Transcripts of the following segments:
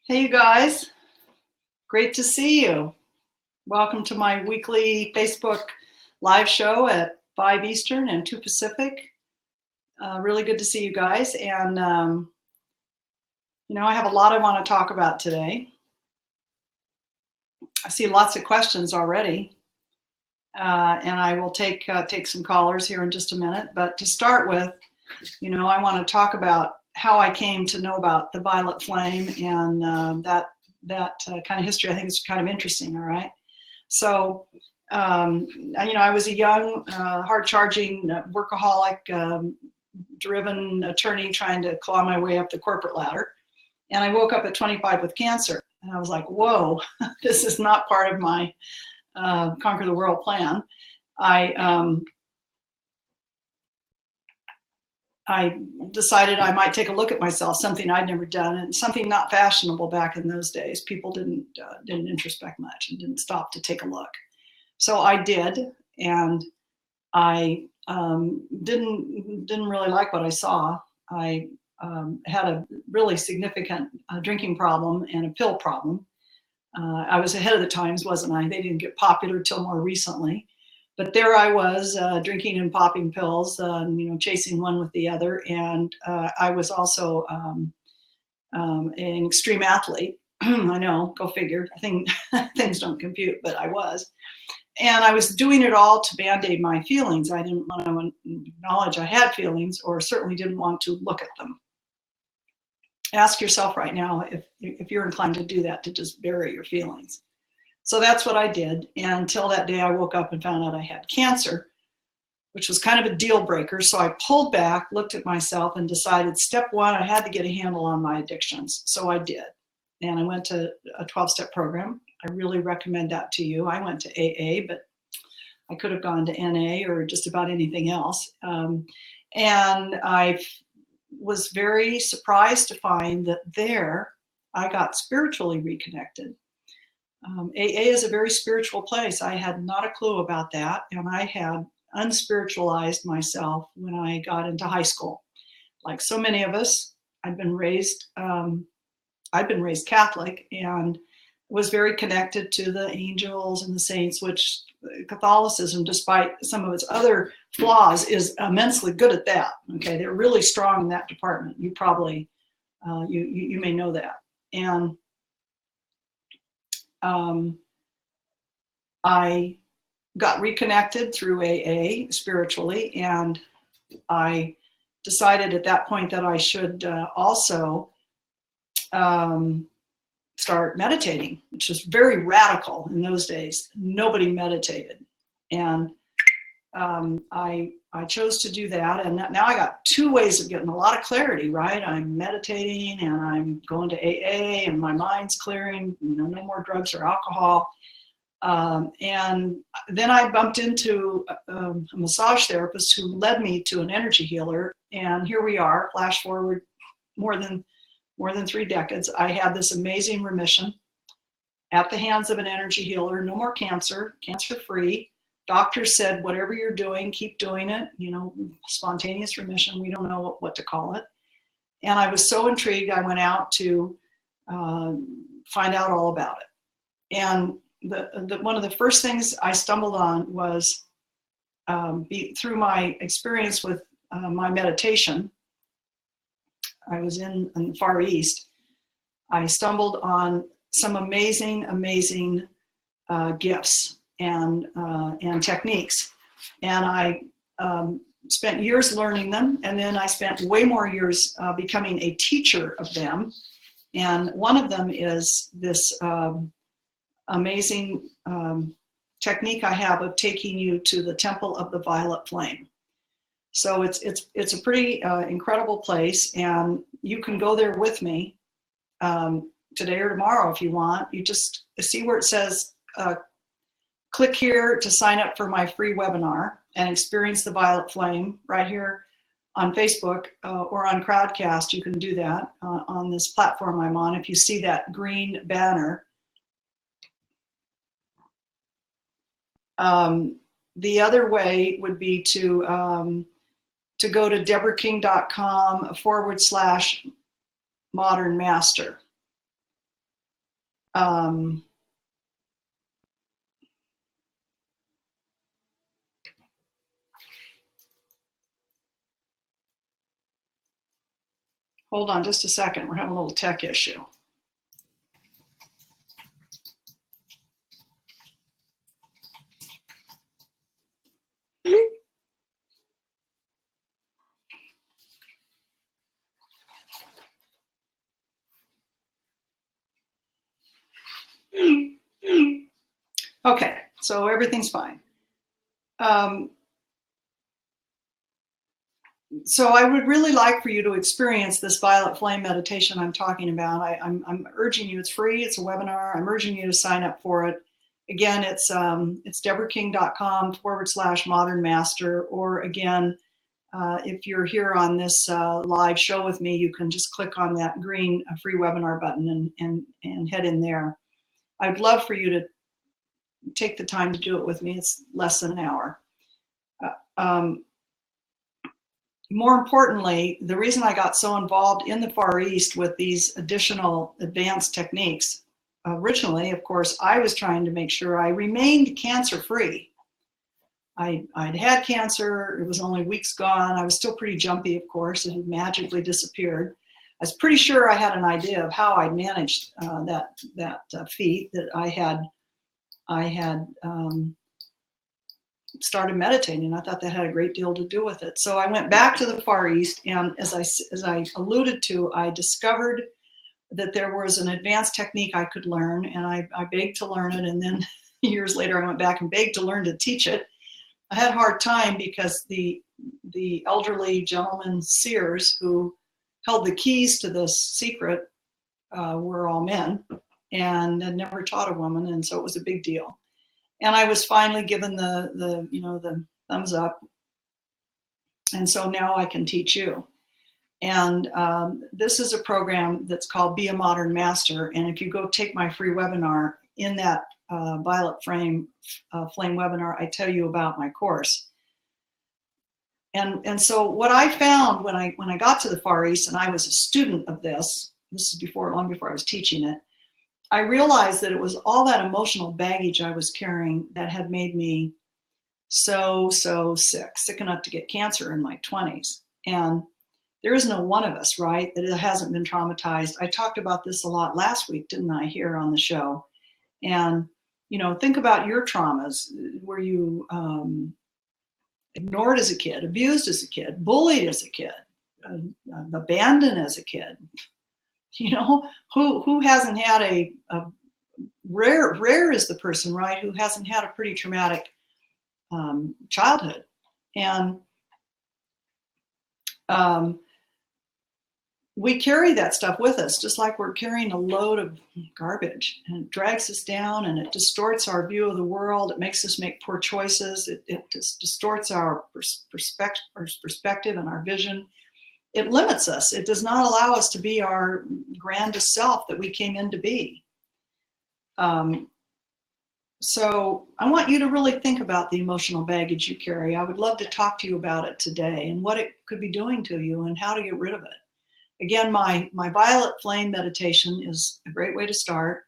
Hey, you guys. Great to see you. Welcome to my weekly Facebook live show at 5 Eastern and 2 Pacific. Really good to see you guys. And, I have a lot I want to talk about today. I see lots of questions already. And I will take some callers here in just a minute. But to start with, I want to talk about how I came to know about the violet flame and that kind of history. I think is kind of interesting. All right. So, I was a young, hard-charging, workaholic, driven attorney trying to claw my way up the corporate ladder. And I woke up at 25 with cancer. And I was like, whoa, this is not part of my Conquer the World plan. I decided I might take a look at myself, something I'd never done, and something not fashionable back in those days. People didn't introspect much and didn't stop to take a look. So I did, and I didn't really like what I saw. I had a really significant drinking problem and a pill problem. I was ahead of the times, wasn't I? They didn't get popular till more recently. But there I was, drinking and popping pills, chasing one with the other. And I was also an extreme athlete. I know, go figure. Things don't compute, but I was. And I was doing it all to band-aid my feelings. I didn't want to acknowledge I had feelings, or certainly didn't want to look at them. Ask yourself right now if you're inclined to do that, to just bury your feelings. So that's what I did. And until that day I woke up and found out I had cancer, which was kind of a deal breaker. So I pulled back, looked at myself, and decided step one, I had to get a handle on my addictions. So I did. And I went to a 12-step program. I really recommend that to you. I went to AA, but I could have gone to NA or just about anything else. And I was very surprised to find that there I got spiritually reconnected. AA is a very spiritual place. I had not a clue about that, and I had unspiritualized myself when I got into high school. Like so many of us, I'd been raised Catholic and was very connected to the angels and the saints, which Catholicism, despite some of its other flaws, is immensely good at that. Okay, they're really strong in that department. You probably you may know that. And I got reconnected through AA spiritually, and I decided at that point that I should also start meditating, which was very radical in those days. Nobody meditated. And I chose to do that. And now I got two ways of getting a lot of clarity, right? I'm meditating and I'm going to AA and my mind's clearing, no more drugs or alcohol. And then I bumped into a massage therapist who led me to an energy healer. And here we are, flash forward more than 3 decades. I had this amazing remission at the hands of an energy healer. No more cancer, cancer-free. Doctors said, whatever you're doing, keep doing it. Spontaneous remission. We don't know what to call it. And I was so intrigued, I went out to find out all about it. And one of the first things I stumbled on was through my experience with my meditation. I was in the Far East. I stumbled on some amazing gifts and techniques, and I spent years learning them, and then I spent way more years becoming a teacher of them. And one of them is this amazing technique I have of taking you to the Temple of the Violet Flame. So it's a pretty incredible place, and you can go there with me today or tomorrow if you want. You just see where it says click here to sign up for my free webinar and experience the Violet Flame right here on Facebook or on Crowdcast. You can do that on this platform I'm on. If you see that green banner, the other way would be to go to deborahking.com/modern master. Um, hold on just a second. We're having a little tech issue. Okay, so everything's fine. So I would really like for you to experience this violet flame meditation I'm talking about. I'm urging you, it's free, it's a webinar. I'm urging you to sign up for it. Again, it's deborahking.com/modern master, or again, if you're here on this live show with me, you can just click on that green free webinar button and head in there. I'd love for you to take the time to do it with me. It's less than an hour. More importantly, the reason I got so involved in the Far East with these additional advanced techniques, originally, of course, I was trying to make sure I remained cancer-free. I'd had cancer, it was only weeks gone, I was still pretty jumpy, of course, it had magically disappeared. I was pretty sure I had an idea of how I'd managed that feat, that I had started meditating. I thought that had a great deal to do with it. So I went back to the Far East, and as I alluded to, I discovered that there was an advanced technique I could learn, and I begged to learn it, and then years later I went back and begged to learn to teach it. I had a hard time because the elderly gentlemen seers who held the keys to this secret were all men and had never taught a woman, and so it was a big deal. And I was finally given the thumbs up, and so now I can teach you. And this is a program that's called Be a Modern Master. And if you go take my free webinar, in that Violet Flame webinar, I tell you about my course. And so what I found when I got to the Far East, and I was a student of this is long before I was teaching it, I realized that it was all that emotional baggage I was carrying that had made me so sick enough to get cancer in my 20s. And there is no one of us, right, that hasn't been traumatized. I talked about this a lot last week, didn't I, here on the show? And, think about your traumas. Were you ignored as a kid, abused as a kid, bullied as a kid, abandoned as a kid? Who hasn't had a rare is the person, right, who hasn't had a pretty traumatic childhood. And we carry that stuff with us, just like we're carrying a load of garbage, and it drags us down, and it distorts our view of the world. It makes us make poor choices. It distorts our perspective and our vision. It limits us. It does not allow us to be our grandest self that we came in to be. So I want you to really think about the emotional baggage you carry. I would love to talk to you about it today and what it could be doing to you and how to get rid of it. Again, my Violet Flame meditation is a great way to start.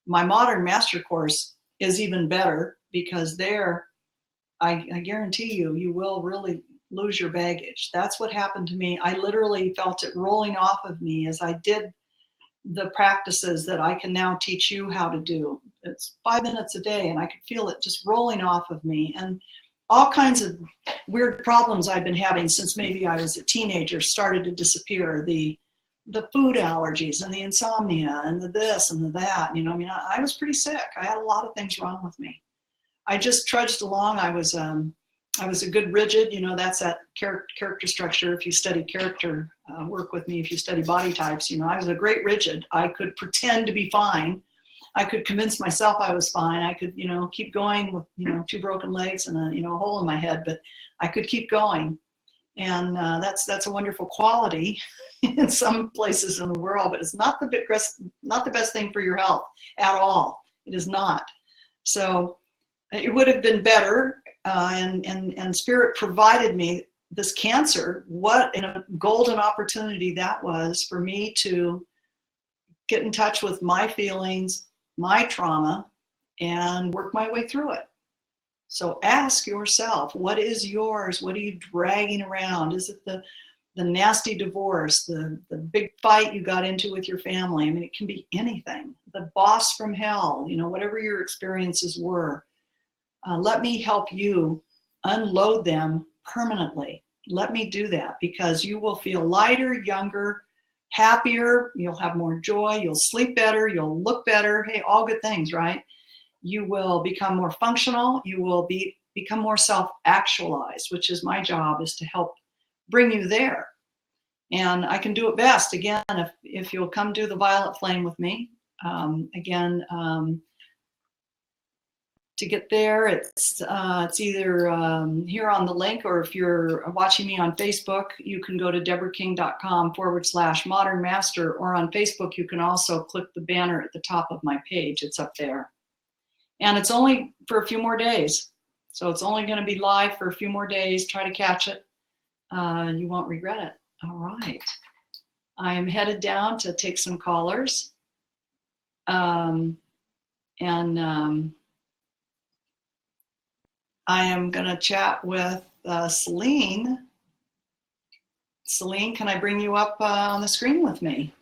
My Modern Master course is even better, because there, I guarantee you will really lose your baggage. That's what happened to me. I literally felt it rolling off of me as I did the practices that I can now teach you how to do. It's 5 minutes a day, and I could feel it just rolling off of me. And all kinds of weird problems I've been having since maybe I was a teenager started to disappear. The food allergies and the insomnia and the this and the that. I was pretty sick. I had a lot of things wrong with me. I just trudged along. I was a good rigid, that's that character structure. If you study character work with me, if you study body types, I was a great rigid. I could pretend to be fine. I could convince myself I was fine. I could, keep going with, 2 broken legs and a hole in my head, but I could keep going. And that's a wonderful quality in some places in the world, but it's not the best thing for your health at all. It is not. So it would have been better, and Spirit provided me this cancer. What a golden opportunity that was for me to get in touch with my feelings, my trauma and work my way through it. So ask yourself, what is yours? What are you dragging around? Is it the nasty divorce, the big fight you got into with your family? I mean, it can be anything. The boss from hell, you know, whatever your experiences were. Let me help you unload them permanently. Let me do that, because you will feel lighter, younger, happier. You'll have more joy. You'll sleep better. You'll look better. Hey, all good things, right? You will become more functional. You will become more self-actualized, which is my job, is to help bring you there. And I can do it best, again, if you'll come do the Violet Flame with me. To get there, it's either here on the link, or if you're watching me on Facebook, you can go to deborahking.com/Modern Master, or on Facebook, you can also click the banner at the top of my page. It's up there. And it's only for a few more days. So it's only going to be live for a few more days. Try to catch it. You won't regret it. All right. I am headed down to take some callers. I am going to chat with Celine. Celine, can I bring you up on the screen with me?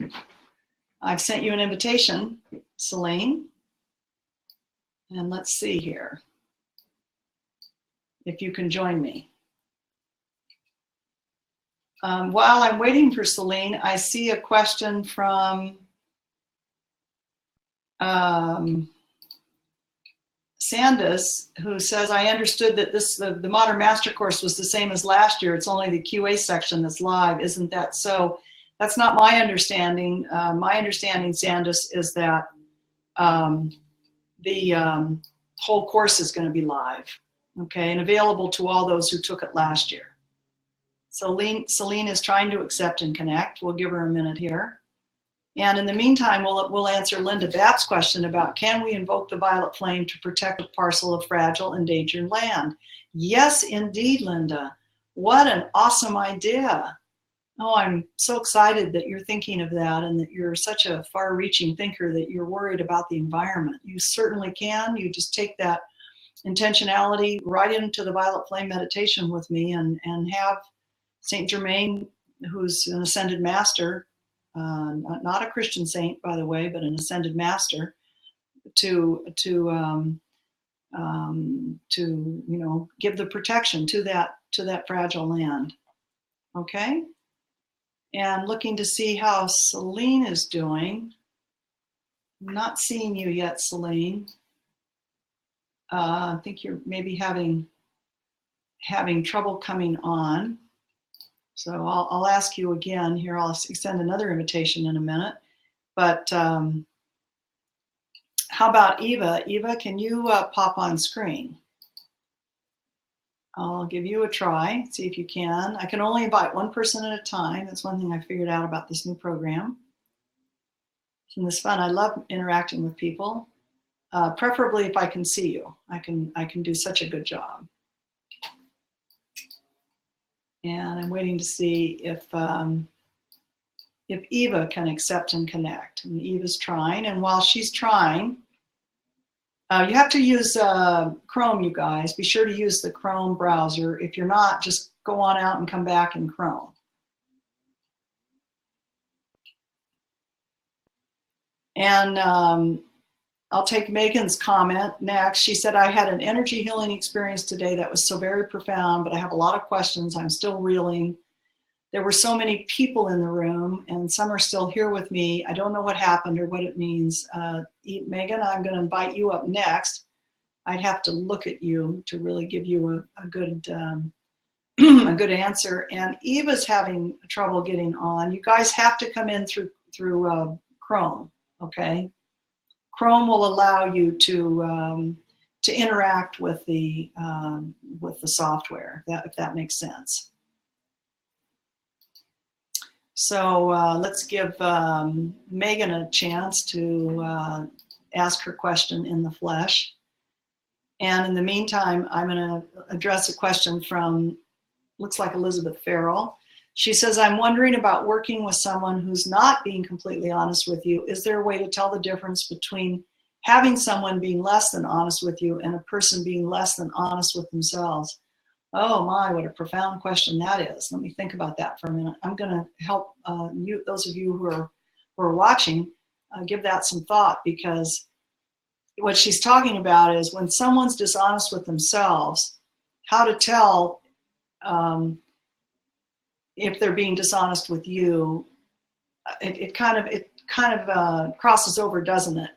I've sent you an invitation, Celine. And let's see here if you can join me. While I'm waiting for Celine, I see a question from Sandus, who says, I understood that the Modern Master course was the same as last year. It's only the QA section that's live. Isn't that so? That's not my understanding. My understanding, Sandus, is that the whole course is going to be live, okay, and available to all those who took it last year. Celine is trying to accept and connect. We'll give her a minute here. And in the meantime, we'll answer Linda Batt's question about, can we invoke the Violet Flame to protect a parcel of fragile, endangered land? Yes, indeed, Linda. What an awesome idea. Oh, I'm so excited that you're thinking of that, and that you're such a far-reaching thinker that you're worried about the environment. You certainly can. You just take that intentionality right into the Violet Flame meditation with me, and have Saint Germain, who's an ascended master, not a Christian saint, by the way, but an ascended master, to give the protection to that fragile land. Okay. And looking to see how Celine is doing. I'm not seeing you yet, Celine. I think you're maybe having trouble coming on. So I'll ask you again here. I'll extend another invitation in a minute. But how about Eva? Eva, can you pop on screen? I'll give you a try, see if you can. I can only invite one person at a time. That's one thing I figured out about this new program. And it's fun. I love interacting with people, preferably if I can see you. I can do such a good job. And I'm waiting to see if Eva can accept and connect. And Eva's trying, and while she's trying, you have to use Chrome, you guys. Be sure to use the Chrome browser. If you're not, just go on out and come back in Chrome. And I'll take Megan's comment next. She said, I had an energy healing experience today that was so very profound, but I have a lot of questions. I'm still reeling. There were so many people in the room, and some are still here with me. I don't know what happened or what it means. Megan, I'm going to invite you up next. I'd have to look at you to really give you a good a good answer. And Eva's having trouble getting on. You guys have to come in through Chrome, okay? Chrome will allow you to interact with the software, if that makes sense. So let's give Megan a chance to ask her question in the flesh. And in the meantime, I'm going to address a question from, looks like Elizabeth Farrell. She says, I'm wondering about working with someone who's not being completely honest with you. Is there a way to tell the difference between having someone being less than honest with you and a person being less than honest with themselves. Oh my, what a profound question that is. Let me think about that for a minute. I'm going to help you, those of you who are watching, give that some thought, because what she's talking about is when someone's dishonest with themselves, how to tell if they're being dishonest with you. It kind of crosses over, doesn't it,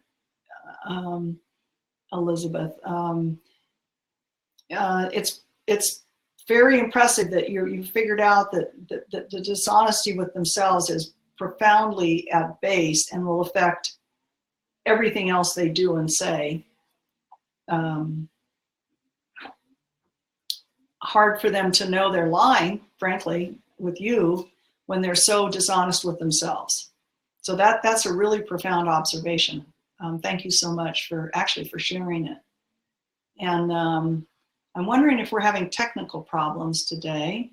Elizabeth? It's very impressive that you figured out that the dishonesty with themselves is profoundly at base and will affect everything else they do and say. Hard for them to know they're lying, frankly, with you when they're so dishonest with themselves. So that's a really profound observation. Thank you so much for sharing it. And I'm wondering if we're having technical problems today.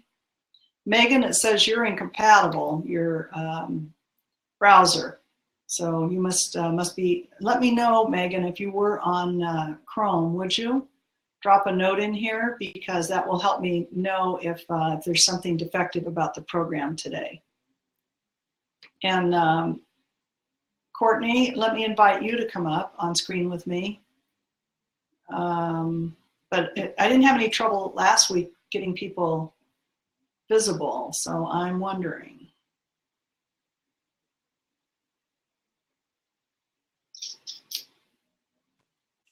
Megan, it says you're incompatible, your browser. So you must be, let me know, Megan, if you were on Chrome, would you? Drop a note in here, because that will help me know if there's something defective about the program today. And Courtney, let me invite you to come up on screen with me. But I didn't have any trouble last week getting people visible, so I'm wondering.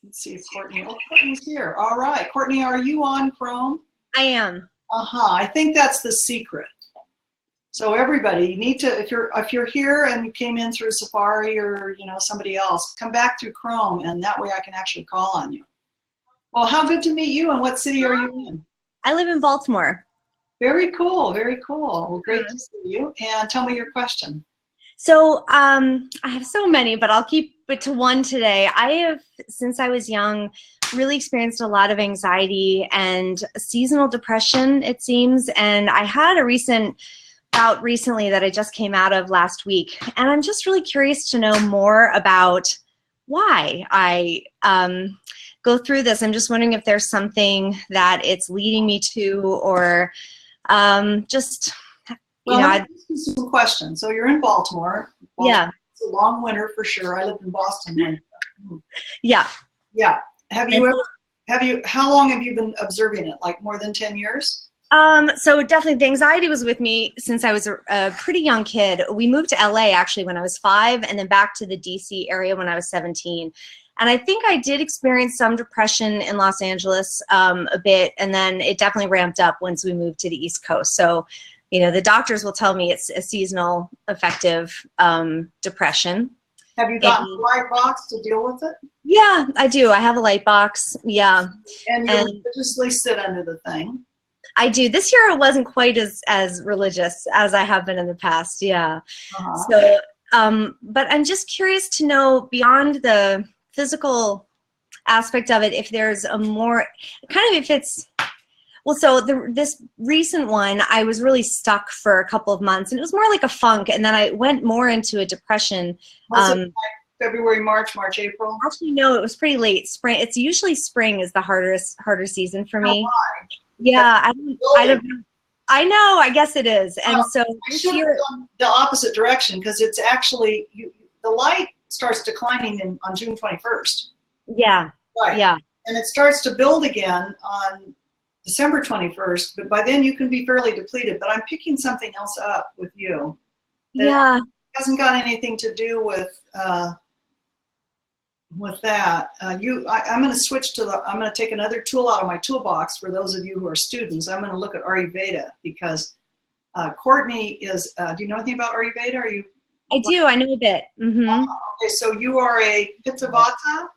Let's see if Courtney's here. All right, Courtney, are you on Chrome? I am. I think that's the secret. So everybody, you need to, if you're here and you came in through Safari or somebody else, come back through Chrome, and that way I can actually call on you. Well, how good to meet you, and what city are you in? I live in Baltimore. Very cool, very cool. Well, great to see you. And tell me your question. So I have so many, but I'll keep it to one today. I have, since I was young, really experienced a lot of anxiety and seasonal depression, it seems. And I had a recent bout recently that I just came out of last week. And I'm just really curious to know more about why I go through this. I'm just wondering if there's something that it's leading me to, or just, well, let me ask you some questions. So you're in Baltimore. Yeah. It's a long winter for sure. I lived in Boston. Yeah. Yeah. How long have you been observing it? Like more than 10 years? So definitely the anxiety was with me since I was a pretty young kid. We moved to LA actually when I was 5, and then back to the DC area when I was 17. And I think I did experience some depression in Los Angeles a bit, and then it definitely ramped up once we moved to the East Coast. So, the doctors will tell me it's a seasonal affective depression. Have you gotten a light box to deal with it? Yeah, I do. I have a light box. Yeah. And you religiously sit under the thing? I do. This year it wasn't quite as religious as I have been in the past. Yeah. So, but I'm just curious to know, beyond the physical aspect of it, if there's a more kind of, if it's, well, so this recent one, I was really stuck for a couple of months, and it was more like a funk, and then I went more into a depression. Was it like February, March, April? Actually, no, it was pretty late spring. It's usually spring is the harder season for me. Oh, why? Yeah, I don't know. I know, I guess it is. And so I should have gone the opposite direction, because it's actually, the light starts declining on June 21st. Yeah. Right. Yeah. And it starts to build again on December 21st, but by then you can be fairly depleted. But I'm picking something else up with you. Yeah. It hasn't got anything to do with that. I'm going to switch to I'm going to take another tool out of my toolbox for those of you who are students. I'm going to look at Ayurveda, because Courtney is, do you know anything about Ayurveda? I do. I know a bit. Mm-hmm. Okay, so you are a Pitta Vata?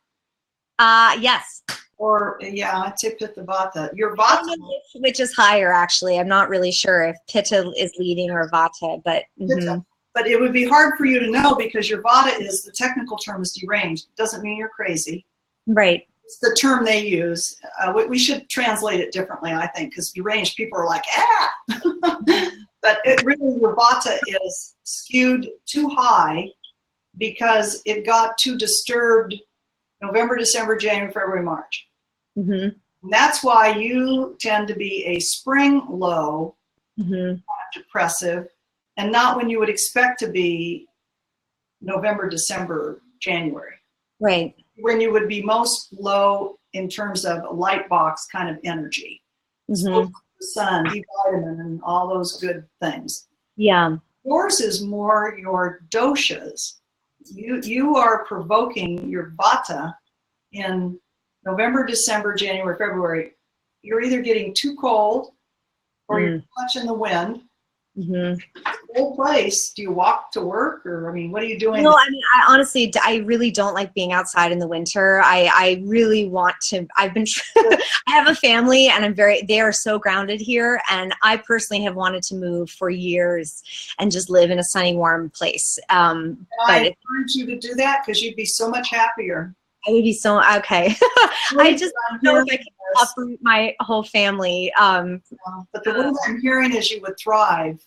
Yes. Or, yeah, I'd say Pitta Vata. Your Vata. Which is higher, actually. I'm not really sure if Pitta is leading or Vata, but. Mm-hmm. But it would be hard for you to know, because your Vata is, the technical term is deranged. It doesn't mean you're crazy. Right. It's the term they use. We should translate it differently, I think, because deranged people are like, But really, your Vata is skewed too high because it got too disturbed November, December, January, February, March. Mm-hmm. And that's why you tend to be a spring low, Mm-hmm. depressive, and not when you would expect to be November, December, January. Right. When you would be most low in terms of light box kind of energy. Mm-hmm. The sun, D vitamin, and all those good things. Yeah. Yours is more your doshas. You are provoking your vata in November, December, January, February. You're either getting too cold or you're too much in the wind. Mm-hmm. Whole place. Do you walk to work, or I mean, what are you doing? No, I mean, I honestly, I really don't like being outside in the winter. I really want to. I have a family, and they are so grounded here, and I personally have wanted to move for years and just live in a sunny, warm place. But I encourage you to do that because you'd be so much happier. I would be so okay. I just don't know if I can uproot my whole family. But the way I'm hearing is you would thrive.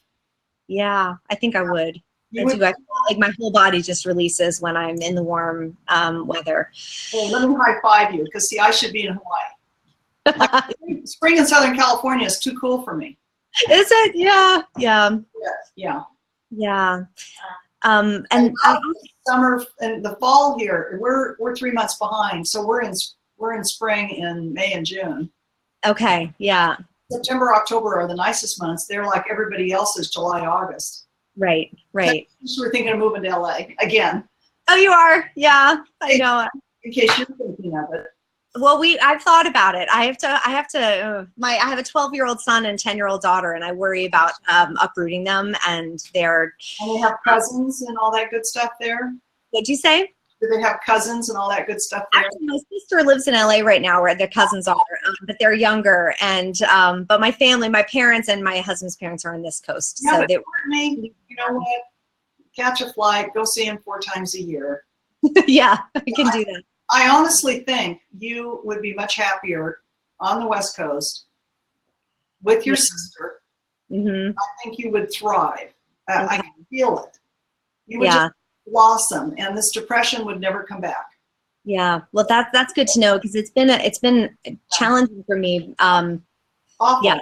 Yeah, I think I would. I feel like my whole body just releases when I'm in the warm weather. Well, let me high five you, because see, I should be in Hawaii. Spring in Southern California is too cool for me. Is it? Yeah, yeah, yeah. And summer and the fall here, we're 3 months behind, so we're in spring in May and June. Okay, yeah. September, October are the nicest months. They're like everybody else's July, August. Right. So we're thinking of moving to LA again. Oh, you are? Yeah, I know. In case you're thinking of it. Well, I've thought about it. I have a 12-year-old son and 10-year-old daughter, and I worry about uprooting them, and they have cousins and all that good stuff there. What'd you say? Do they have cousins and all that good stuff there? Actually, my sister lives in LA right now, where their cousins are, but they're younger. And but my family, my parents, and my husband's parents are on this coast. Yeah, so you know what? Catch a flight, go see him 4 times a year. Yeah, I can do that. I honestly think you would be much happier on the West Coast with your sister. Mm-hmm. I think you would thrive. I can feel it. You would Yeah. just blossom, and this depression would never come back. Yeah, well, that's good to know, because it's been challenging for me. Awful. Yeah.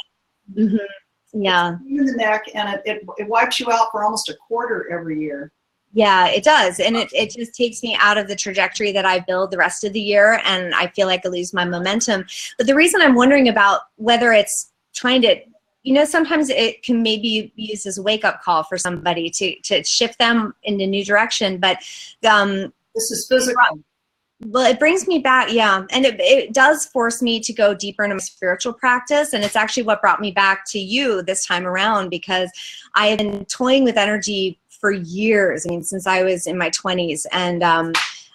Mm-hmm. Yeah. It's in the neck, and it wipes you out for almost a quarter every year. Yeah, it does. And it just takes me out of the trajectory that I build the rest of the year, and I feel like I lose my momentum. But the reason I'm wondering about whether it's trying to, sometimes it can maybe be used as a wake-up call for somebody to shift them in a new direction. But this is physical. Well, it brings me back, yeah. And it does force me to go deeper into my spiritual practice. And it's actually what brought me back to you this time around, because I have been toying with energy for years. I mean, since I was in my 20s. And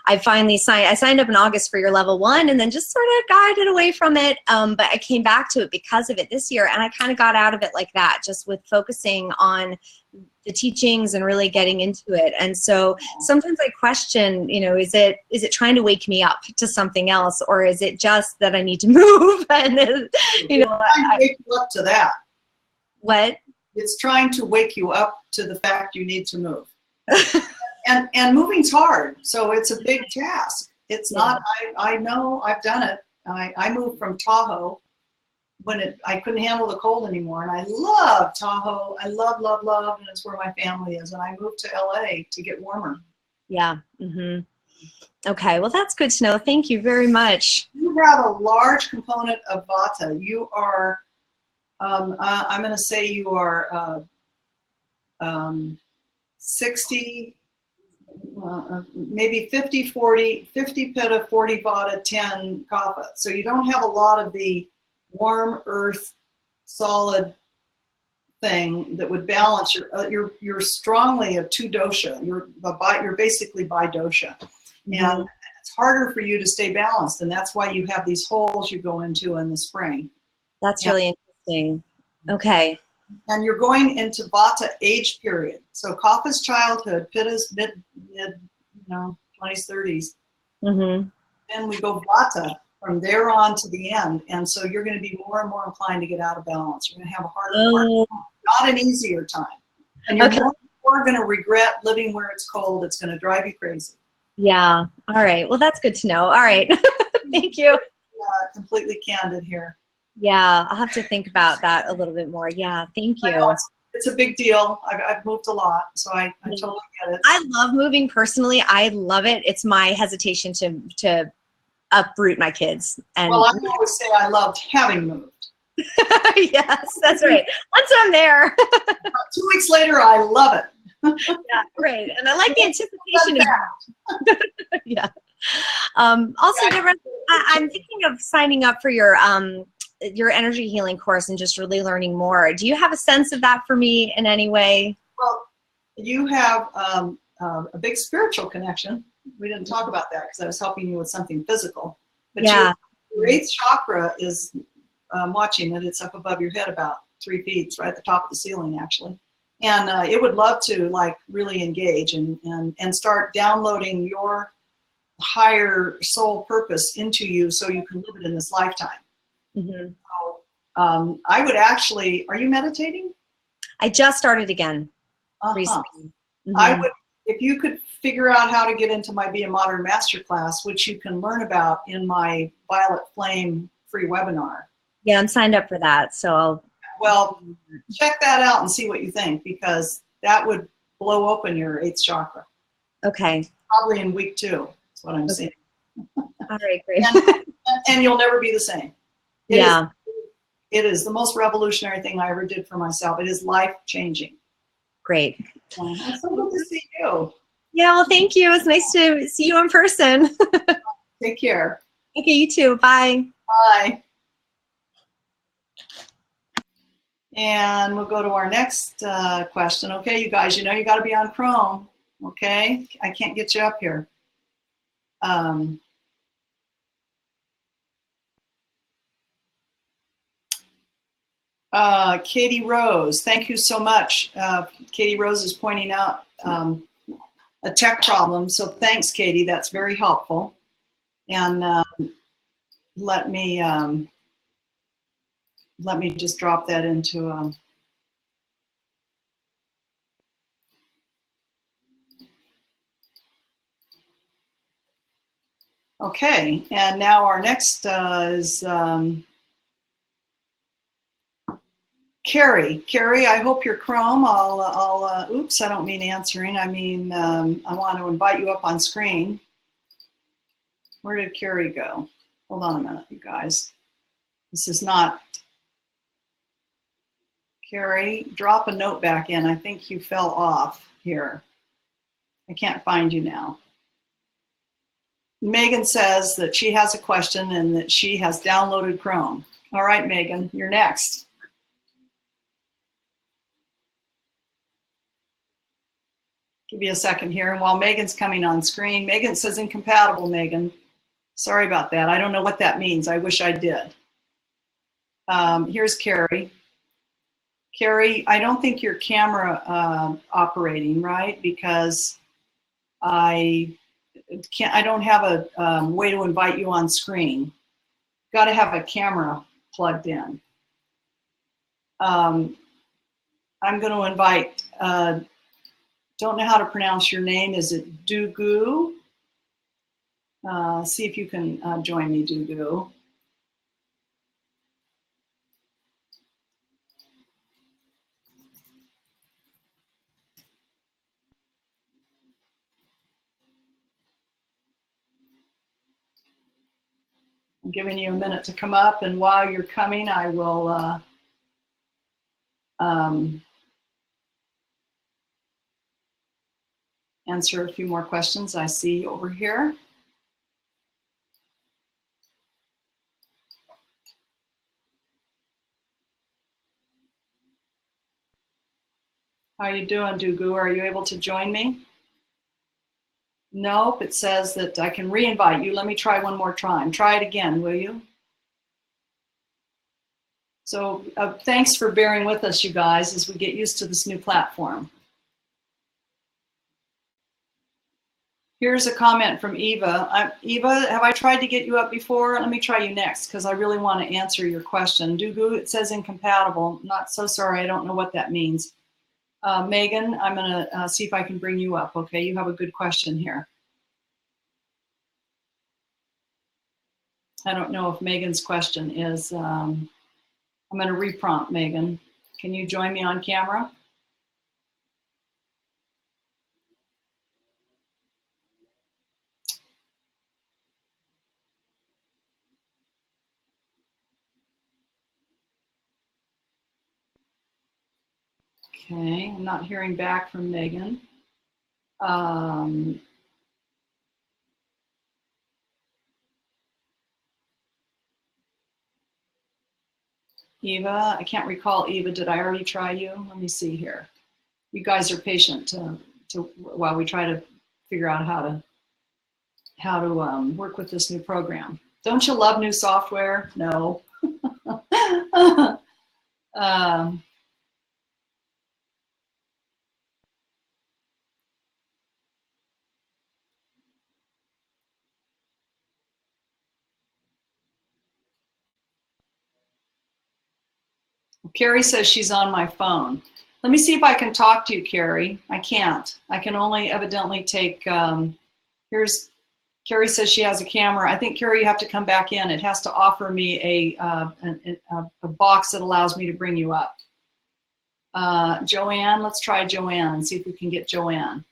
I finally signed up in August for your level 1, and then just sort of guided away from it. But I came back to it because of it this year. And I kind of got out of it like that, just with focusing on the teachings and really getting into it. And so sometimes I question, is it trying to wake me up to something else, or is it just that I need to move? And trying to wake you up to that. What? It's trying to wake you up to the fact you need to move. and moving's hard, so it's a big task. It's not. I know. I've done it. I moved from Tahoe when I couldn't handle the cold anymore, and I love Tahoe. I love, and it's where my family is. And I moved to LA to get warmer. Yeah. Mm-hmm. Okay. Well, that's good to know. Thank you very much. You have a large component of Vata. You are. I'm going to say you are 60, maybe 50, 40, 50 Pitta, 40 Vata, 10 Kapha. So you don't have a lot of the warm earth, solid thing that would balance you're strongly a 2 dosha. You're basically bi dosha, and it's harder for you to stay balanced, and that's why you have these holes you go into in the spring. That's really interesting. Okay. And you're going into Vata age period. So Kapha's childhood, Pitta's mid 20s, 30s. Mm-hmm. Then we go Vata from there on to the end. And so you're going to be more and more inclined to get out of balance. You're going to have a harder time, not an easier time. And you're more going to regret living where it's cold. It's going to drive you crazy. Yeah. All right. Well, that's good to know. All right. Thank you. Completely candid here. Yeah, I'll have to think about that a little bit more. Yeah, thank I know you. it's a big deal. I've moved a lot, so I Yeah. totally get it. I love moving personally. I love it. It's my hesitation to uproot my kids. And Well, I always say I loved having moved. yes, that's right. Once I'm there. 2 weeks later, I love it. Yeah, right. And I like the anticipation of yeah. Also, Deborah, I'm thinking of signing up for your energy healing course and just really learning more. Do you have a sense of that for me in any way? Well, you have a big spiritual connection. We didn't talk about that because I was helping you with something physical. But Yeah. your 8th chakra is watching it. It's up above your head about 3 feet. It's right at the top of the ceiling, actually. And it would love to like really engage and start downloading your higher soul purpose into you so you can live it in this lifetime. Mm-hmm. So, I would actually, are you meditating? I just started again recently. Mm-hmm. I would, if you could figure out how to get into my Be a Modern Masterclass, which you can learn about in my Violet Flame free webinar. Yeah, I'm signed up for that. So Well, check that out and see what you think, because that would blow open your 8th chakra. Okay. Probably in week 2, that's what I'm saying. All right, great. And you'll never be the same. Yeah. It is the most revolutionary thing I ever did for myself. It is life-changing. Great. It's so good to see you. Yeah, well, thank you. It's nice to see you in person. Take care. Okay, you too. Bye. Bye. And we'll go to our next question. Okay, you guys, you know you got to be on Chrome. Okay, I can't get you up here. Katie Rose, thank you so much. Katie Rose is pointing out a tech problem, so thanks, Katie. That's very helpful. And let me just drop that into. Okay, and now our next is Carrie. Carrie, I hope you're Chrome. Oops, I don't mean answering. I mean, I want to invite you up on screen. Where did Carrie go? Hold on a minute, you guys. This is not, Carrie, drop a note back in. I think you fell off here. I can't find you now. Megan says that she has a question and that she has downloaded Chrome. All right, Megan, you're next. Give you a second here. And while Megan's coming on screen, Megan says incompatible, Megan. Sorry about that. I don't know what that means. I wish I did. Here's Carrie. Carrie, I don't think your camera operating, right? Because I don't have a way to invite you on screen. Got to have a camera plugged in. I'm going to invite, don't know how to pronounce your name. Is it Dugu? See if you can join me, Dugu. I'm giving you a minute to come up, and while you're coming, I will answer a few more questions I see over here. How are you doing, Dugu? Are you able to join me? Nope, it says that I can re-invite you. Let me try one more time. Try it again, will you? So thanks for bearing with us, you guys, as we get used to this new platform. Here's a comment from Eva. Eva, have I tried to get you up before? Let me try you next, because I really want to answer your question. Dugu, it says incompatible. Not so sorry, I don't know what that means. Megan, I'm going to see if I can bring you up, okay? You have a good question here. I don't know if Megan's question is, I'm going to reprompt Megan. Can you join me on camera? Okay, I'm not hearing back from Megan. Eva, I can't recall, Eva, did I already try you? Let me see here. You guys are patient while we try to figure out how to work with this new program. Don't you love new software? No. Carrie says she's on my phone. Let me see if I can talk to you, Carrie. I can't. I can only evidently take, here's, Carrie says she has a camera. I think, Carrie, you have to come back in. It has to offer me a box that allows me to bring you up. Joanne, let's try Joanne and see if we can get Joanne.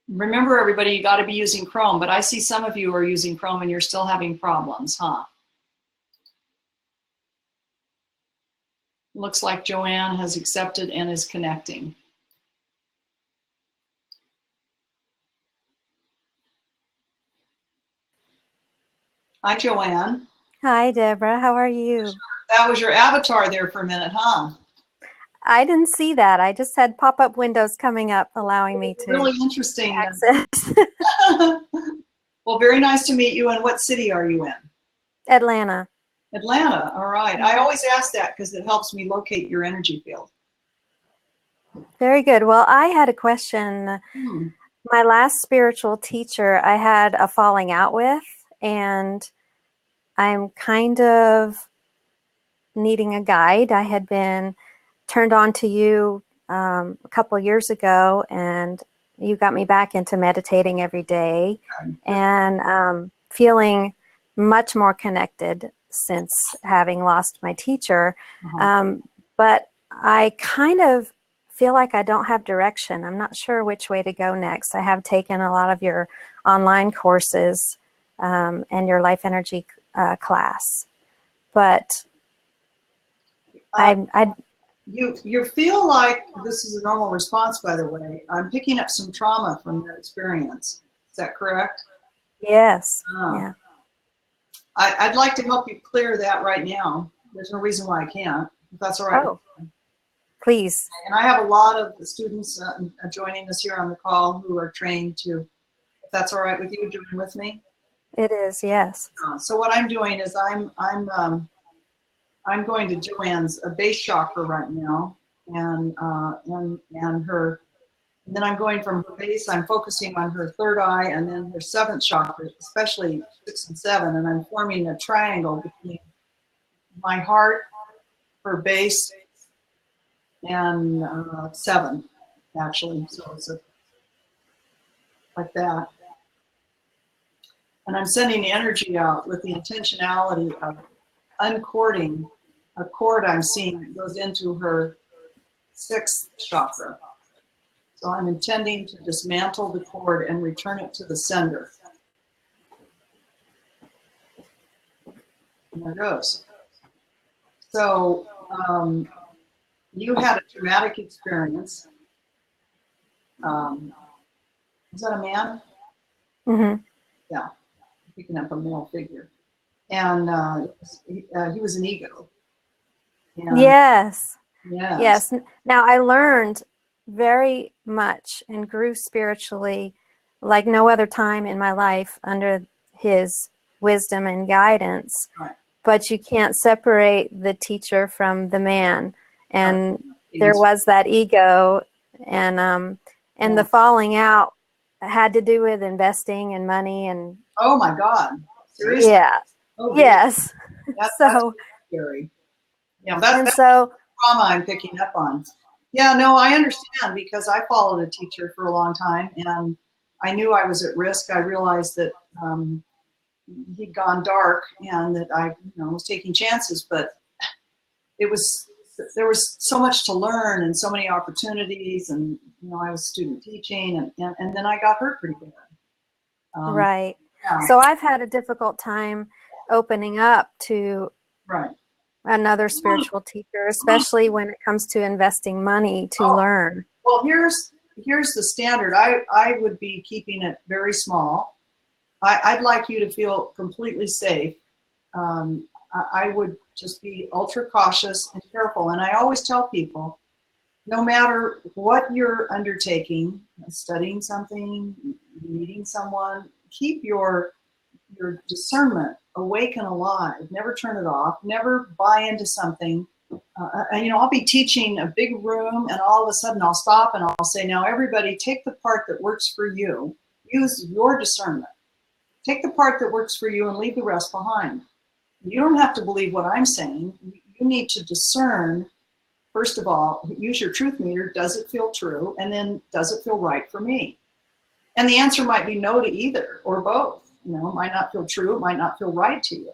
Remember, everybody, you got to be using Chrome, but I see some of you are using Chrome and you're still having problems, huh? Looks like Joanne has accepted and is connecting. Hi, Joanne. Hi, Deborah. How are you? That was your avatar there for a minute, huh? I didn't see that. I just had pop-up windows coming up, allowing me to really interesting access. Well, very nice to meet you. And what city are you in? Atlanta. Atlanta. All right. I always ask that because it helps me locate your energy field. Very good. Well, I had a question. My last spiritual teacher, I had a falling out with, and I'm kind of needing a guide. I had been turned on to you a couple of years ago, and you got me back into meditating every day and feeling much more connected since having lost my teacher. But I kind of feel like I don't have direction. I'm not sure which way to go next. I have taken a lot of your online courses and your life energy class, but you feel like this is a normal response, by the way. I'm picking up some trauma from that experience. Is that correct? Yes. Yeah. I'd like to help you clear that right now. There's no reason why I can't, if that's all right. Oh, please. And I have a lot of the students joining us here on the call who are trained to, if that's all right with you, join with me. It is, yes. So what I'm doing is I'm going to Joanne's base chakra right now, and her. And then I'm going from her base. I'm focusing on her third eye, and then her seventh chakra, especially 6 and 7. And I'm forming a triangle between my heart, her base, and 7, actually. So it's like that. And I'm sending the energy out with the intentionality of uncording a cord I'm seeing that goes into her 6th chakra. So I'm intending to dismantle the cord and return it to the sender. And there it goes. So you had a traumatic experience. Is that a man? Mm-hmm. Yeah, picking up a male figure. And he was an ego. And, yes. Yes. Yes. Now, I learned very much and grew spiritually like no other time in my life under his wisdom and guidance. Right. But you can't separate the teacher from the man. And there was that ego, and the falling out had to do with investing and money and. Oh my God! Seriously? Yeah. Oh, yes. That's scary. Yeah, that's so trauma I'm picking up on. Yeah, no, I understand, because I followed a teacher for a long time, and I knew I was at risk. I realized that, he'd gone dark and that I was taking chances, but there was so much to learn and so many opportunities, and I was student teaching, and then I got hurt pretty bad. Right. Yeah. So I've had a difficult time opening up to Right. another spiritual teacher, especially when it comes to investing money to learn. Well, here's the standard. I would be keeping it very small. I'd like you to feel completely safe. I would just be ultra cautious and careful. And I always tell people, no matter what you're undertaking, studying something, meeting someone, keep your discernment awake and alive. Never turn it off. Never buy into something. I'll be teaching a big room, and all of a sudden I'll stop and I'll say, now everybody take the part that works for you. Use your discernment. Take the part that works for you and leave the rest behind. You don't have to believe what I'm saying. You need to discern, first of all, use your truth meter. Does it feel true? And then, does it feel right for me? And the answer might be no to either or both. It might not feel true. It might not feel right to you.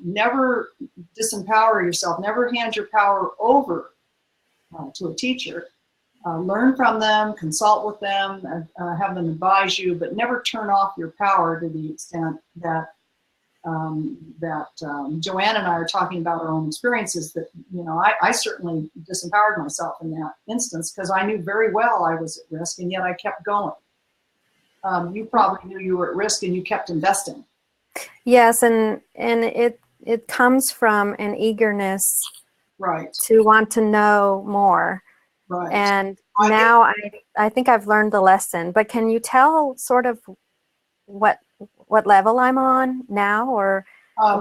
Never disempower yourself. Never hand your power over to a teacher. Learn from them, consult with them, have them advise you, but never turn off your power to the extent that Joanne and I are talking about our own experiences. That I certainly disempowered myself in that instance because I knew very well I was at risk, and yet I kept going. You probably knew you were at risk, and you kept investing. Yes, and it comes from an eagerness, right, to want to know more. Right. And now I think I've learned the lesson. But can you tell sort of what level I'm on now, or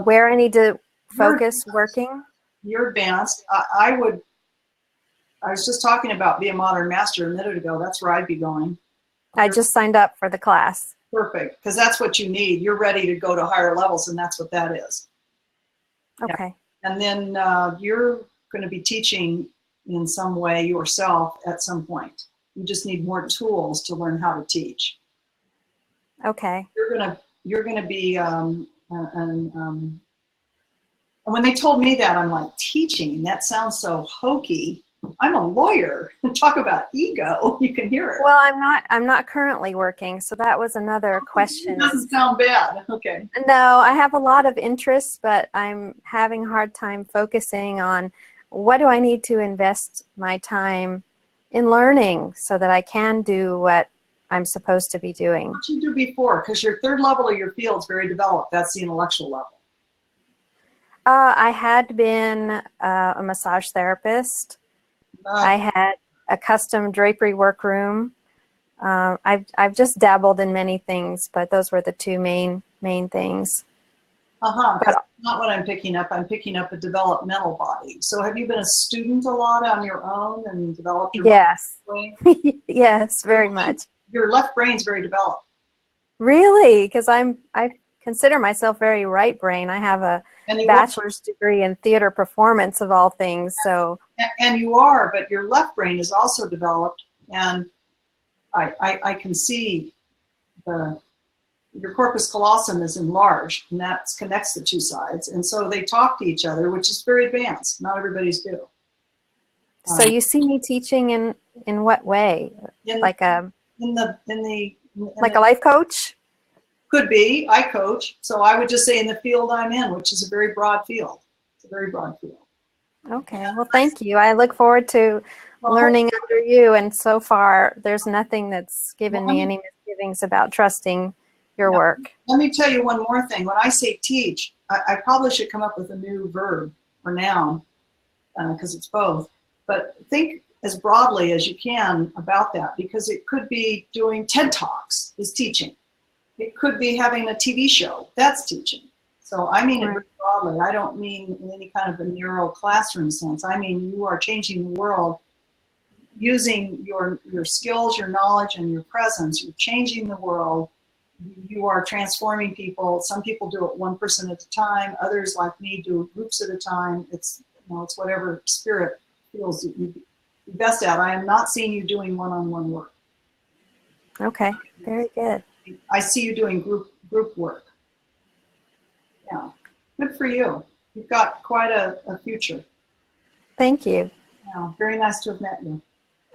where I need to focus working? You're advanced. I was just talking about Be a Modern Master a minute ago. That's where I'd be going. I just signed up for the class. Perfect, because that's what you need. You're ready to go to higher levels, and that's what that is. Okay. Yeah. And then you're going to be teaching in some way yourself at some point. You just need more tools to learn how to teach. Okay. You're gonna be and when they told me that, I'm like, teaching, that sounds so hokey. I'm a lawyer. Talk about ego. You can hear it. Well, I'm not currently working, so that was another question. It doesn't sound bad. Okay. No, I have a lot of interests, but I'm having a hard time focusing on what do I need to invest my time in learning so that I can do what I'm supposed to be doing. What did you do before? Because your third level of your field is very developed. That's the intellectual level. I had been a massage therapist. I had a custom drapery workroom. I've just dabbled in many things, but those were the two main things. That's not what I'm picking up. I'm picking up a developmental body. So have you been a student a lot on your own and developed your Yes. brain? Yes, very much. Your left brain's very developed. Really? Because I consider myself very right brain. I have a bachelor's degree in theater performance of all things. So. And you are, but your left brain is also developed, and I can see your corpus callosum is enlarged, and that connects the two sides, and so they talk to each other, which is very advanced. Not everybody's do. So you see me teaching in what way? Like a life coach? Could be. I coach, so I would just say in the field I'm in, which is a very broad field. It's a very broad field. Okay. Well, thank you. I look forward to learning under you, and so far there's nothing that's given me any misgivings about trusting your work. Let me tell you one more thing. When I say teach, I probably should come up with a new verb or noun because it's both. But think as broadly as you can about that, because it could be doing TED Talks is teaching. It could be having a TV show. That's teaching. So I mean it very broadly. I don't mean in any kind of a narrow classroom sense. I mean you are changing the world using your skills, your knowledge, and your presence. You're changing the world. You are transforming people. Some people do it one person at a time. Others, like me, do groups at a time. It's it's whatever spirit feels that you best at. I am not seeing you doing one-on-one work. Okay, very good. I see you doing group work. Yeah, good for you. You've got quite a future. Thank you. Yeah, very nice to have met you.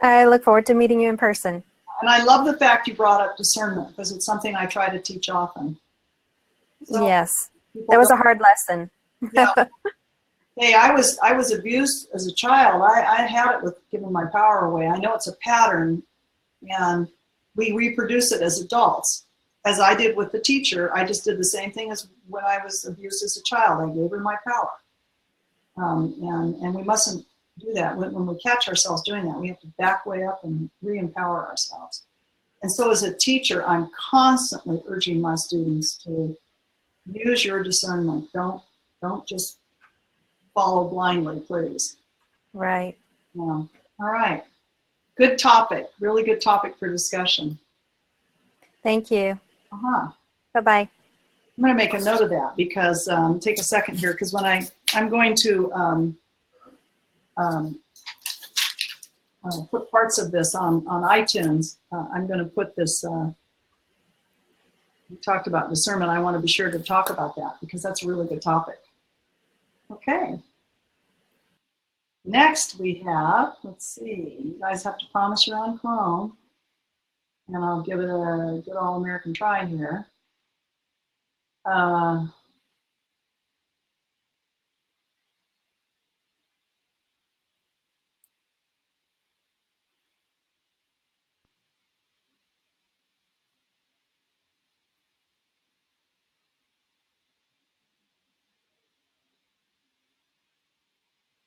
I look forward to meeting you in person. And I love the fact you brought up discernment, because it's something I try to teach often. So Yes, that was a hard lesson. Yeah. Hey, I was abused as a child. I had it with giving my power away. I know it's a pattern, and we reproduce it as adults. As I did with the teacher, I just did the same thing as when I was abused as a child. I gave her my power. And we mustn't do that. When we catch ourselves doing that, we have to back way up and re-empower ourselves. And so as a teacher, I'm constantly urging my students to use your discernment. Don't just follow blindly, please. Right. Yeah. All right. Good topic. Really good topic for discussion. Thank you. Uh-huh. Bye-bye. I'm going to make a note of that, because take a second here, because when I'm going to put parts of this on iTunes. I'm going to put this. We talked about discernment. I want to be sure to talk about that, because that's a really good topic. Okay. Next we have, let's see, you guys have to promise you're on Chrome, and I'll give it a good all-American try here.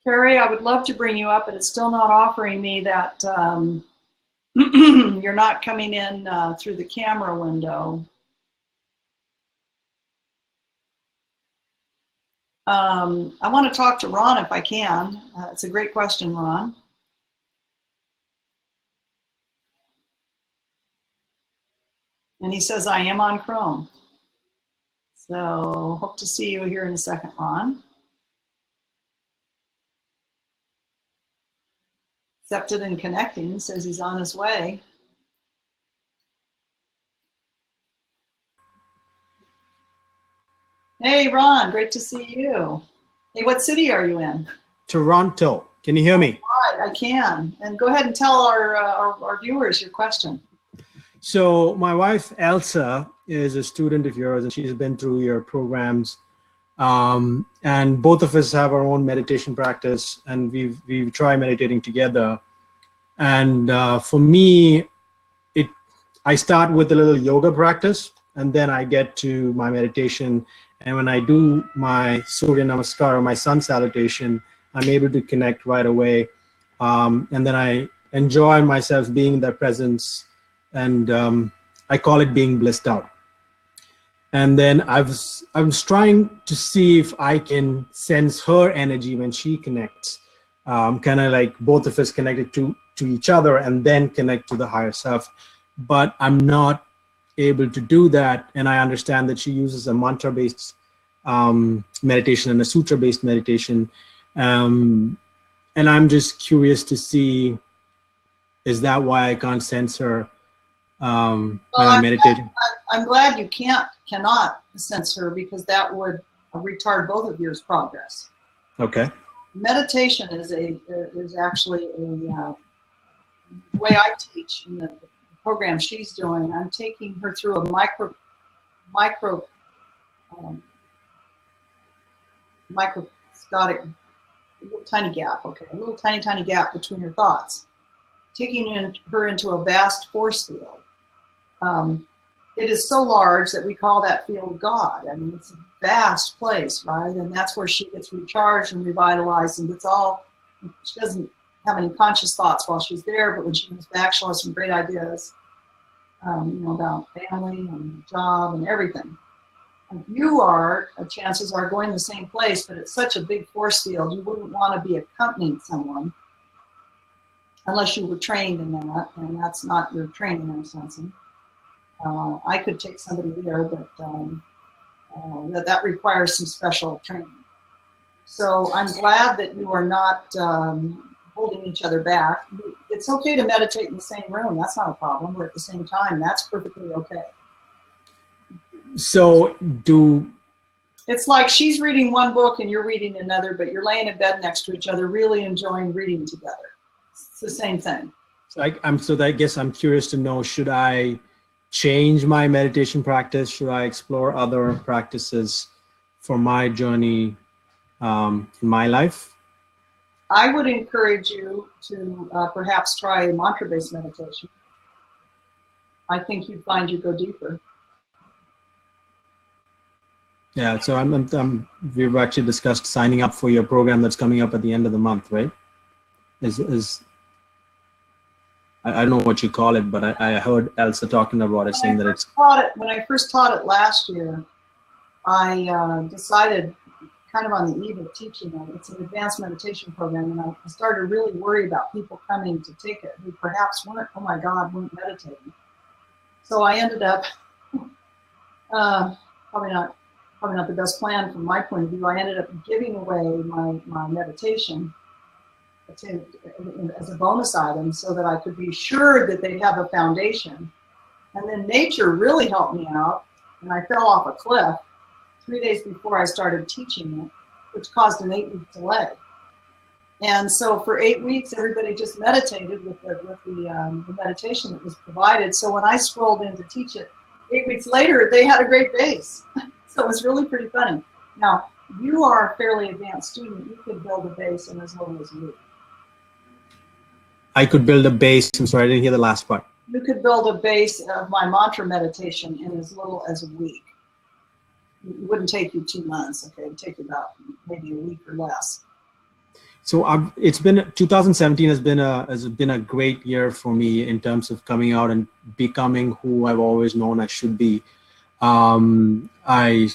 Carrie, I would love to bring you up, but it's still not offering me that you're not coming in through the camera window. I want to talk to Ron if I can. It's a great question, Ron. And he says, I am on Chrome. So hope to see you here in a second, Ron. Accepted and connecting, says he's on his way. Hey, Ron, great to see you. Hey, what city are you in? Toronto. Can you hear me? All right, I can. And go ahead and tell our viewers your question. So my wife, Elsa, is a student of yours, and she's been through your programs. And both of us have our own meditation practice, and we've tried meditating together. And for me, I start with a little yoga practice, and then I get to my meditation. And when I do my Surya Namaskar, or my sun salutation, I'm able to connect right away. And then I enjoy myself being in that presence, and I call it being blissed out. And then I was trying to see if I can sense her energy when she connects, kind of like both of us connected to each other and then connect to the higher self. But I'm not able to do that. And I understand that she uses a mantra-based meditation and a sutra-based meditation. And I'm just curious to see, is that why I can't sense her when I'm meditating? I'm glad you cannot sense her, because that would retard both of your progress. Okay. Meditation is actually a way I teach in the program she's doing. I'm taking her through a microscopic little tiny gap. Okay, a little tiny gap between her thoughts, taking her into a vast force field. It is so large that we call that field God. I mean, it's a vast place, right? And that's where she gets recharged and revitalized, and gets all. She doesn't have any conscious thoughts while she's there, but when she comes back, she'll have some great ideas, about family and job and everything. And you are, chances are, going the same place, but it's such a big force field, you wouldn't want to be accompanying someone unless you were trained in that, and that's not your training, I'm sensing. I could take somebody there, but that requires some special training. So I'm glad that you are not holding each other back. It's okay to meditate in the same room. That's not a problem. We're at the same time. That's perfectly okay. So It's like she's reading one book and you're reading another, but you're laying in bed next to each other, really enjoying reading together. It's the same thing. I guess I'm curious to know, should I change my meditation practice? Should I explore other practices for my journey in my life? I would encourage you to perhaps try a mantra-based meditation. I think you'd find you go deeper. Yeah, so we've actually discussed signing up for your program that's coming up at the end of the month, right? I don't know what you call it, but I heard Elsa talking about it, saying that it's... When I first taught it last year, I decided kind of on the eve of teaching it. It's an advanced meditation program, and I started to really worry about people coming to take it who perhaps weren't, oh my God, weren't meditating. So I ended up, probably not the best plan from my point of view, I ended up giving away my meditation as a bonus item so that I could be sure that they'd have a foundation. And then nature really helped me out, and I fell off a cliff 3 days before I started teaching it, which caused an 8-week delay. And so for 8 weeks, everybody just meditated with the meditation that was provided. So when I scrolled in to teach it 8 weeks later, they had a great base. So it was really pretty funny. Now, you are a fairly advanced student. You could build a base in as little as a week. I could build a base. I'm sorry, I didn't hear the last part. You could build a base of my mantra meditation in as little as a week. It wouldn't take you 2 months, okay? It would take you about maybe a week or less. So it's been 2017 has been a great year for me in terms of coming out and becoming who I've always known I should be. I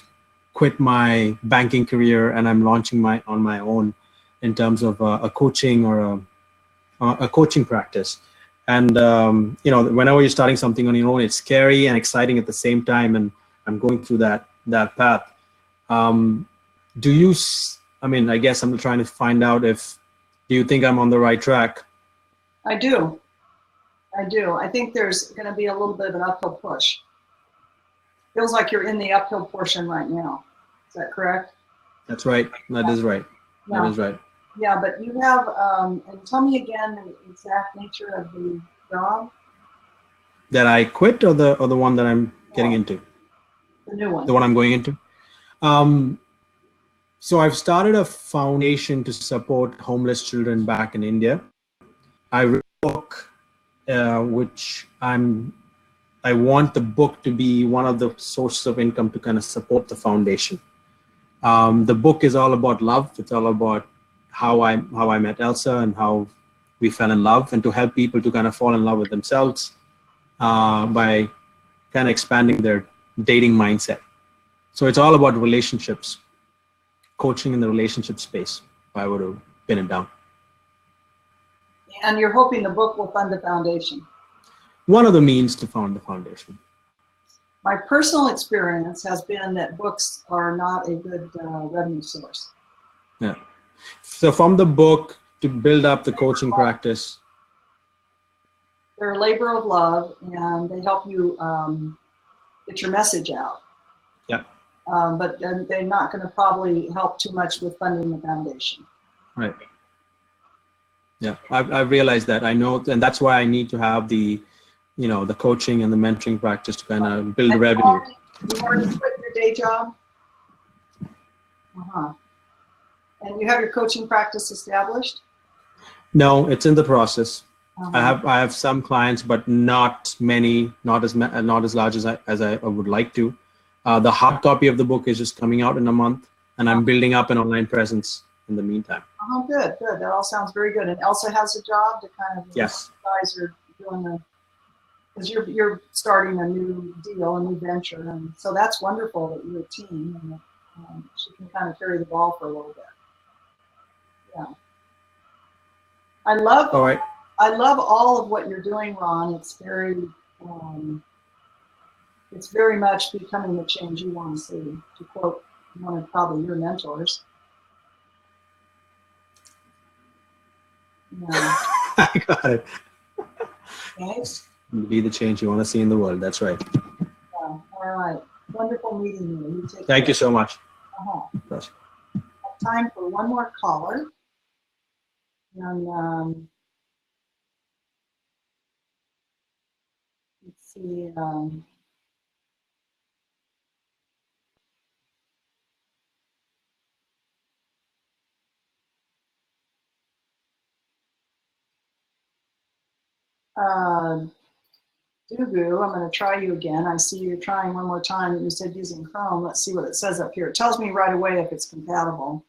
quit my banking career and I'm launching on my own in terms of a coaching or a coaching practice. And whenever you're starting something on your own, it's scary and exciting at the same time. And I'm going through that path. I guess I'm trying to find out do you think I'm on the right track? I do. I think there's going to be a little bit of an uphill push. Feels like you're in the uphill portion right now. Is that correct? That's right. That is right. Yeah. That is right. Yeah, but you have, and tell me again the exact nature of the job. That I quit, or the one that I'm getting into? The new one. The one I'm going into. So I've started a foundation to support homeless children back in India. I wrote a book, which I want the book to be one of the sources of income to kind of support the foundation. The book is all about love. It's all about how I met Elsa and how we fell in love, and to help people to kind of fall in love with themselves by kind of expanding their dating mindset. So it's all about relationships, coaching in the relationship space, if I were to pin it down. And you're hoping the book will fund the foundation. One of the means to fund the foundation. My personal experience has been that books are not a good revenue source. Yeah. So from the book to build up the coaching practice. They're a labor of love, and they help you get your message out. Yeah. But they're not going to probably help too much with funding the foundation. Right. Yeah, I've realized that. I know, and that's why I need to have the coaching and the mentoring practice to kind of build revenue. You already quit your day job? Uh-huh. And you have your coaching practice established? No, it's in the process. Uh-huh. I have some clients, but not many, not as large as I would like to. The hard copy of the book is just coming out in a month, and I'm building up an online presence in the meantime. Oh, good. That all sounds very good. And Elsa has a job to kind of, yes. You guys are doing because you're starting a new deal, a new venture, and so that's wonderful that you're a team and that she can kind of carry the ball for a little bit. Yeah. I love all of what you're doing, Ron. It's very much becoming the change you want to see, to quote one of probably your mentors. Yeah. I got it. Okay. Be the change you want to see in the world. That's right. Yeah. All right. Wonderful. Wonderful meeting you. You take Thank care. you so much. Have time for one more caller. And let's see. Dugu, I'm going to try you again. I see you're trying one more time. You said using Chrome. Let's see what it says up here. It tells me right away if it's compatible.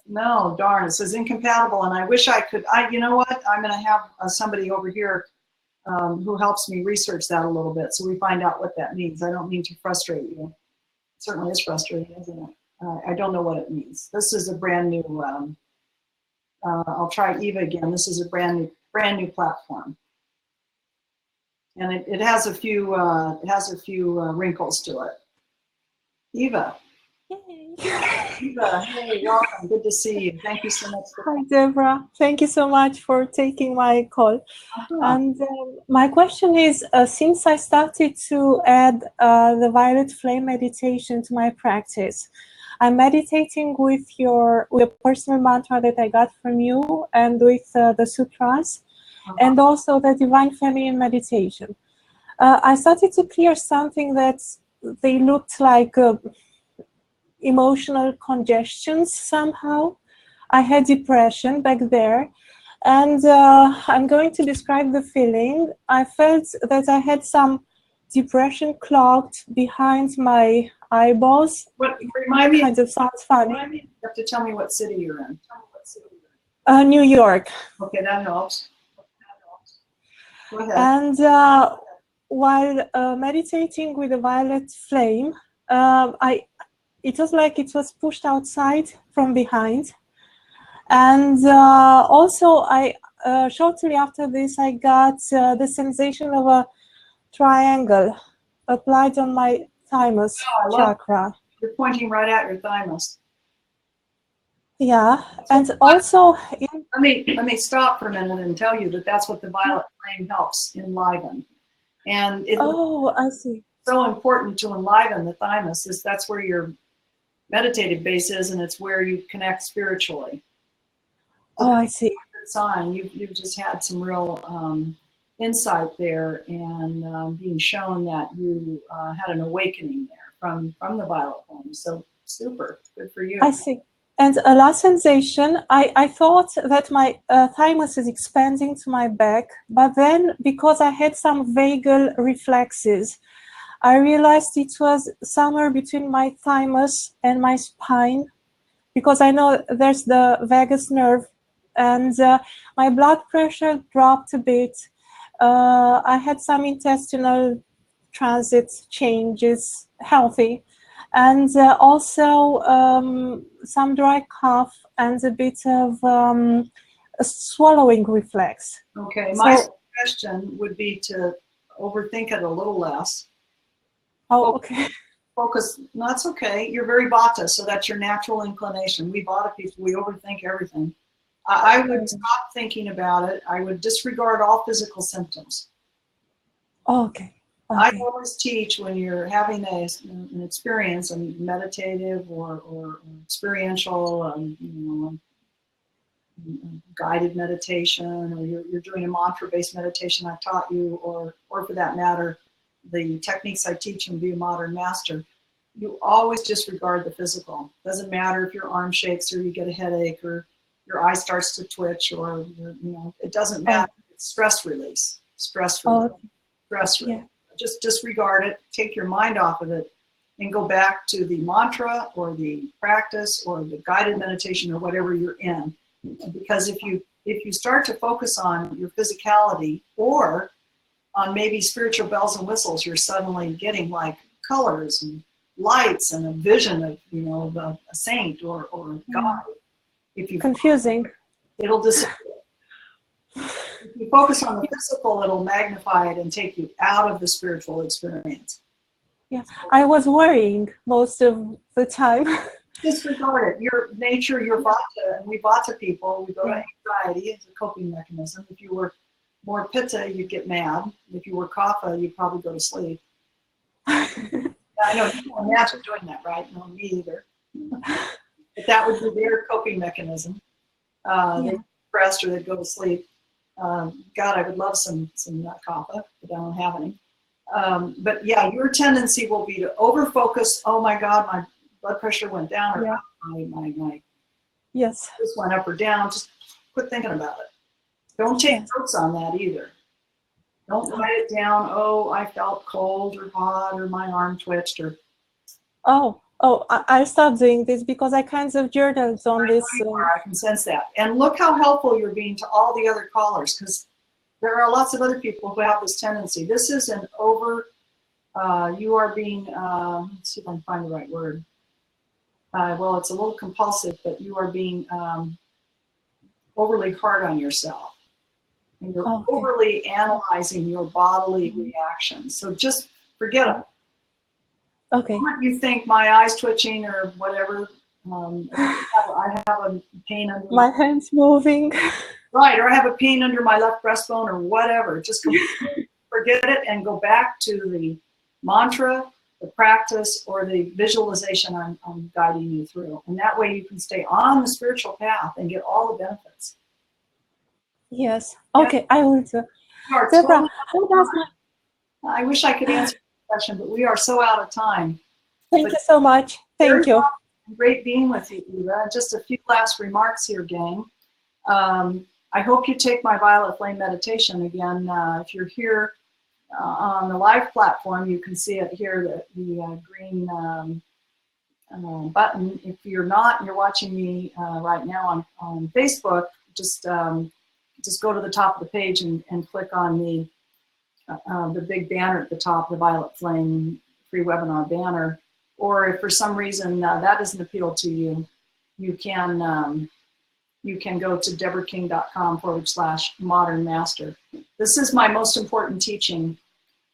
No, darn, it says incompatible, and I wish I could. You know what? I'm going to have somebody over here who helps me research that a little bit, so we find out what that means. I don't mean to frustrate you. It certainly is frustrating, isn't it? I don't know what it means. This is a brand new. I'll try Eva again. This is a brand new platform, and it has a few wrinkles to it. Eva. Yay. Eva, hey, welcome. Good to see you. Thank you so much. Hi, Deborah. Thank you so much for taking my call. And my question is, since I started to add the violet flame meditation to my practice, I'm meditating with a personal mantra that I got from you, and with the sutras, and also the divine feminine meditation. I started to clear something that they looked like emotional congestions somehow. I had depression back there, and I'm going to describe the feeling. I felt that I had some depression clogged behind my eyeballs. What, remind me, kind of sounds funny. you have to tell me what city you're in. New York. Okay, that helps. Go ahead. And while meditating with the violet flame, it was like it was pushed outside from behind. And also, shortly after this, I got the sensation of a triangle applied on my thymus chakra. You're pointing right at your thymus. Yeah, and also let me stop for a minute and tell you that that's what the violet flame helps enliven. And it's I see. so important to enliven the thymus, is that's where your meditative base is, and it's where you connect spiritually. Oh, I see. Good sign. You've just had some real insight there, and being shown that you had an awakening there from the violet flame. So super, good for you. I see. And a last sensation, I thought that my thymus is expanding to my back, but then because I had some vagal reflexes, I realized it was somewhere between my thymus and my spine, because I know there's the vagus nerve, and my blood pressure dropped a bit. I had some intestinal transit changes, healthy, and also some dry cough and a bit of a swallowing reflex. Okay, my suggestion would be to overthink it a little less. Oh, okay. Focus, no, that's okay. You're very Vata, so that's your natural inclination. We Vata people, we overthink everything. I would stop thinking about it. I would disregard all physical symptoms. Oh, okay. I always teach, when you're having an experience, a meditative or experiential, guided meditation, or you're doing a mantra-based meditation I've taught you, or for that matter, the techniques I teach in Be a Modern Master, you always disregard the physical. Doesn't matter if your arm shakes or you get a headache or your eye starts to twitch, or it doesn't matter. It's stress release. Stress release. Stress release. Yeah. Just disregard it, take your mind off of it, and go back to the mantra or the practice or the guided meditation or whatever you're in. Because if you start to focus on your physicality or on maybe spiritual bells and whistles, you're suddenly getting like colors and lights and a vision of a saint or God. If you confusing, it'll disappear. If you focus on the physical, it'll magnify it and take you out of the spiritual experience. Yeah, I was worrying most of the time. Disregard it. Your nature, your Vata, and we Vata people, we go to anxiety as a coping mechanism. If you were more Pitta, you'd get mad. If you were Kapha, you'd probably go to sleep. I know you can imagine doing that, right? No, me either. But that would be their coping mechanism. They get depressed or they go to sleep. God, I would love some kapha, but I don't have any. But yeah, your tendency will be to overfocus. Oh my God, my blood pressure went down, or my Yes. this went up or down. Just quit thinking about it. Don't take notes on that either. Don't write it down. Oh, I felt cold or hot, or my arm twitched, or I'll start doing this because I kind of journaled on this. I can sense that. And look how helpful you're being to all the other callers, because there are lots of other people who have this tendency. This is an you are being, let's see if I can find the right word. Well, it's a little compulsive, but you are being overly hard on yourself. And you're overly analyzing your bodily reactions. So just forget them. Okay. You think my eyes twitching or whatever, I have a pain under my hands moving. Right, or I have a pain under my left breastbone or whatever. Just forget it and go back to the mantra, the practice, or the visualization I'm guiding you through. And that way you can stay on the spiritual path and get all the benefits. Yes. Okay, I will do. Deborah, I wish I could answer the question, but we are so out of time. Thank you so much. Thank you. Great being with you, Eva. Just a few last remarks here, gang. I hope you take my Violet Flame meditation again. If you're here on the live platform, you can see it here, the green button. If you're not, and you're watching me right now on Facebook, just go to the top of the page and click on the big banner at the top, the Violet Flame free webinar banner. Or if for some reason that doesn't appeal to you, you can go to deborahking.com/modern master. This is my most important teaching.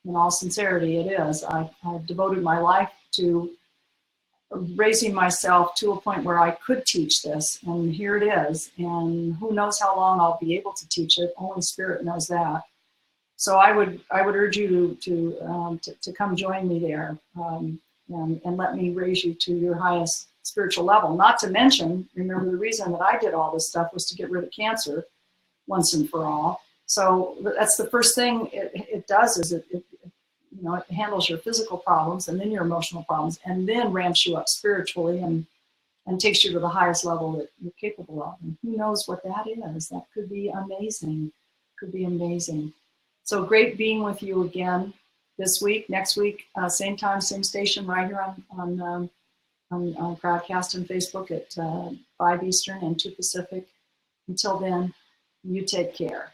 In all sincerity, it is. I've devoted my life to raising myself to a point where I could teach this, and here it is. And who knows how long I'll be able to teach it? Only Spirit knows that. So I would urge you to come join me there, and let me raise you to your highest spiritual level. Not to mention, remember, the reason that I did all this stuff was to get rid of cancer once and for all. So that's the first thing it does, is it handles your physical problems and then your emotional problems, and then ramps you up spiritually and takes you to the highest level that you're capable of. And who knows what that is? That could be amazing. Could be amazing. So great being with you again this week. Next week, same time, same station, right here on Crowdcast and Facebook at 5 Eastern and 2 Pacific. Until then, you take care.